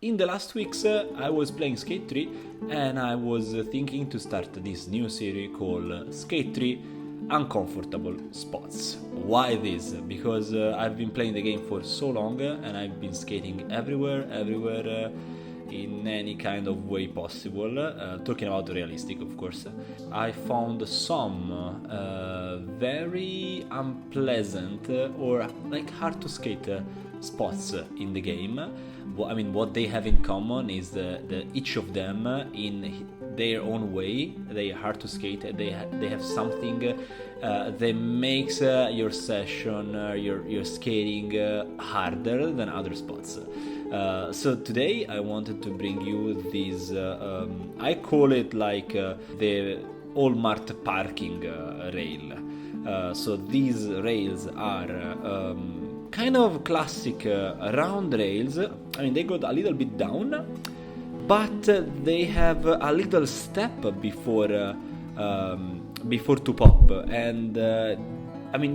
in the last weeks I was playing Skate 3 and I was thinking to start this new series called Skate 3 Uncomfortable Spots. Why this? Because I've been playing the game for so long and I've been skating everywhere, in any kind of way possible, talking about realistic, of course. I found some very unpleasant or like hard to skate spots in the game. What they have in common is the each of them in their own way. They are hard to skate. They have something that makes your session, your skating harder than other spots. So today I wanted to bring you this, I call it like the Mart parking rail. So these rails are kind of classic round rails. They go a little bit down, but they have a little step before to pop, and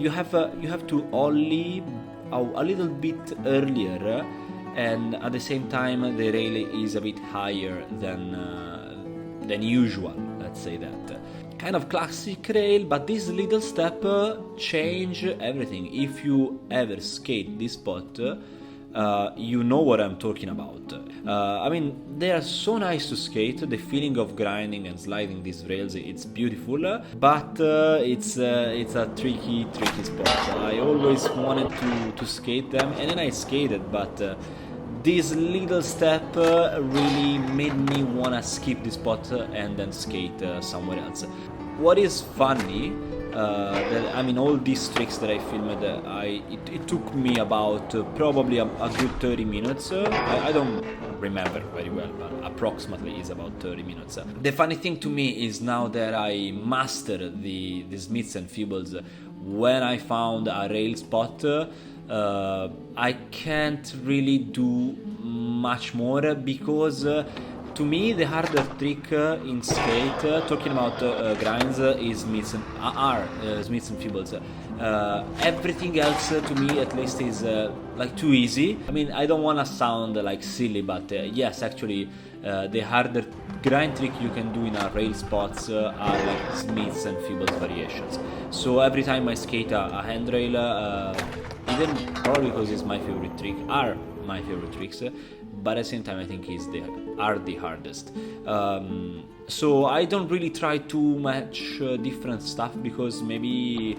you have to ollie a little bit earlier. And at the same time, the rail is a bit higher than usual. Let's say that kind of classic rail, but this little step change everything. If you ever skate this spot, you know what I'm talking about. They are so nice to skate. The feeling of grinding and sliding these rails, it's beautiful, but it's a tricky spot. I always wanted to skate them, and then I skated, but this little step really made me wanna skip this spot and then skate somewhere else. What is funny, all these tricks that I filmed, it took me about probably a good 30 minutes. I don't remember very well, but approximately is about 30 minutes. The funny thing to me is now that I mastered the Smiths and Feebles, when I found a rail spot, I can't really do much more because to me the harder trick in skate, talking about grinds, is Smiths and Feebles. Everything else to me at least is like too easy. I don't want to sound like silly, but yes, actually the harder grind trick you can do in a rail spots are like Smiths and Feebles variations. So every time I skate a handrail, even probably because it's my favorite trick, are my favorite tricks, but at the same time I think are the hardest. So I don't really try too much different stuff because maybe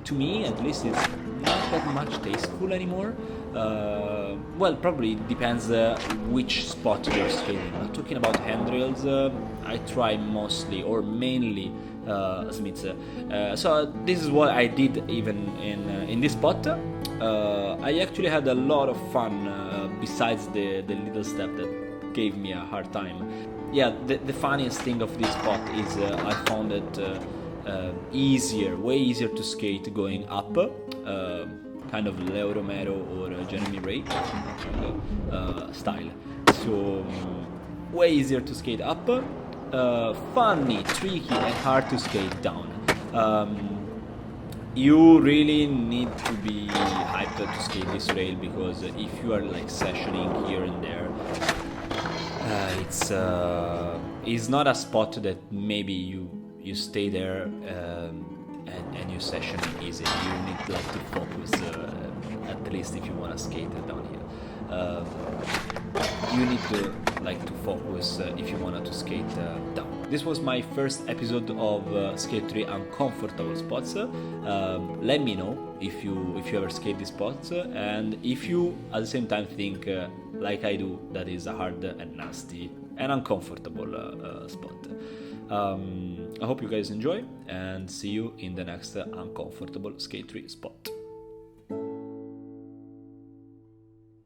to me at least it's not that much tasteful anymore. Probably depends which spot you're skating. But talking about handrails, I try mostly or mainly Smiths. So this is what I did even in this spot. I actually had a lot of fun besides the little step that gave me a hard time. Yeah, the funniest thing of this spot is I found it way easier to skate going up, kind of Leo Romero or Jeremy Ray style. So way easier to skate up, funny, tricky, and hard to skate down. You really need to be hyped to skate this rail because if you are like sessioning here and there, it's not a spot that maybe you stay there and you session easy. You need to focus, at least if you want to skate down here. You need to focus if you wanted to skate down. This was my first episode of Skate 3 Uncomfortable Spots. Let me know if you ever skate these spots and if you at the same time think like I do that is a hard and nasty and uncomfortable spot. I hope you guys enjoy and see you in the next Uncomfortable Skate 3 spot.